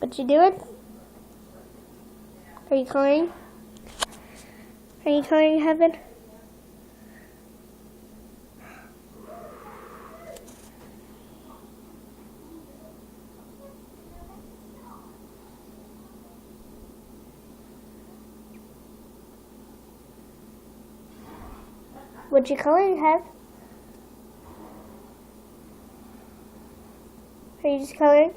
What you doing? Are you coloring? Are you coloring heaven? What you coloring, Hev? Are you just coloring?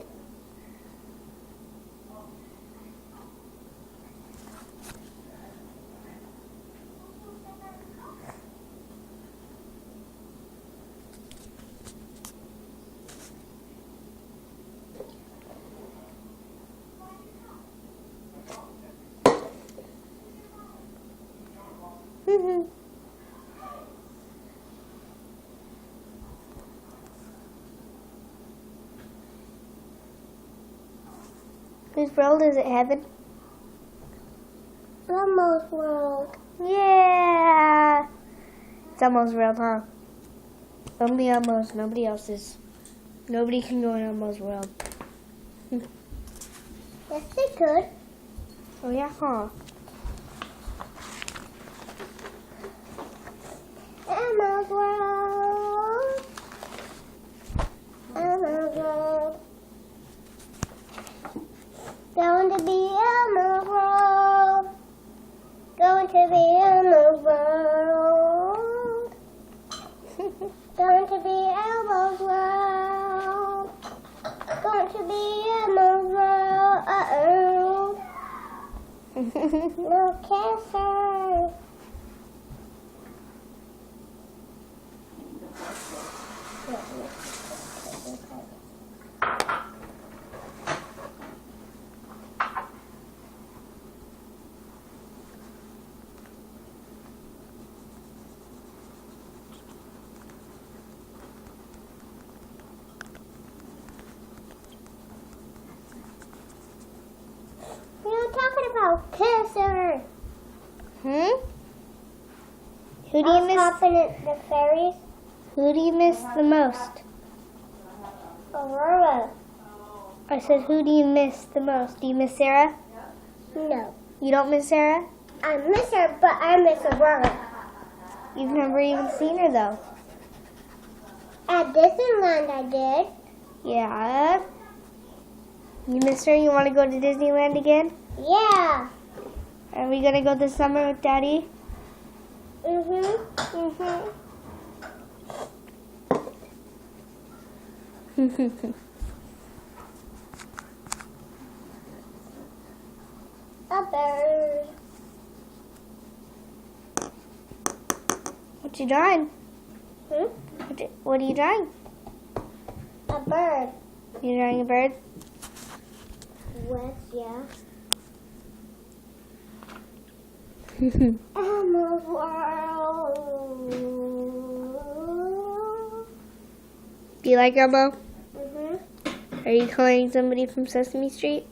Whose world is it, Heaven? Elmo's world. Yeah! It's Elmo's world, huh? Only Elmo's, nobody else's. Nobody can go in Elmo's world. Yes, they could. Oh, yeah, huh? Elmo's world. Elmo's world. Going to be Elmo's world. Going to be Elmo's world. Going to be Elmo's world. Going to be Elmo's world. Uh-oh. No cancer. We're talking about cancer. Who do you miss? The fairies. Who do you miss the most? Aurora. I said, who do you miss the most? Do you miss Sarah? No. You don't miss Sarah? I miss her, but I miss Aurora. You've never even seen her, though. At Disneyland, I did. Yeah. You miss her? You want to go to Disneyland again? Yeah. Are we going to go this summer with Daddy? Mm-hmm. A bird. What you drawing? What are you drawing? A bird. You're drawing a bird? What? Yeah. Elmo's world. Do you like Elmo? Are you calling somebody from Sesame Street?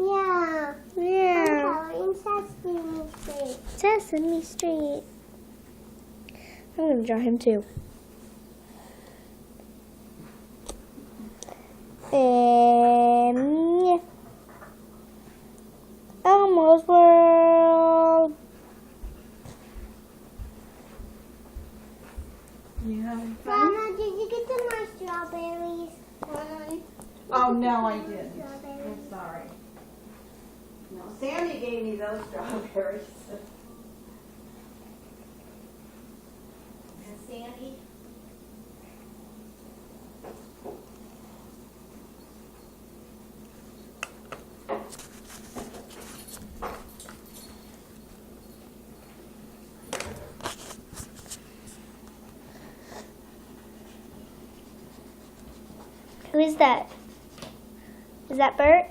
Yeah. Yeah. I'm calling Sesame Street. Sesame Street. I'm going to draw him too. And Elmo's world. Yeah. Mama, did you get to my strawberries? Oh, no, I didn't. I'm sorry. No, Sandy gave me those strawberries. And Sandy? Who is that? Is that Bert?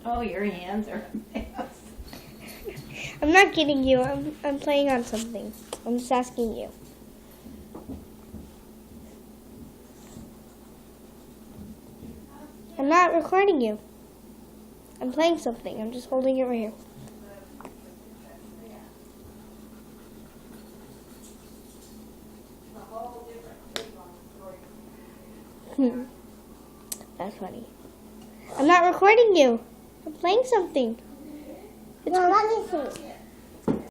Oh, your hands are a mess. I'm not kidding you. I'm playing on something. I'm just asking you. I'm not recording you. I'm playing something. I'm just holding it right here. That's funny. I'm not recording you. I'm playing something. No, let me see.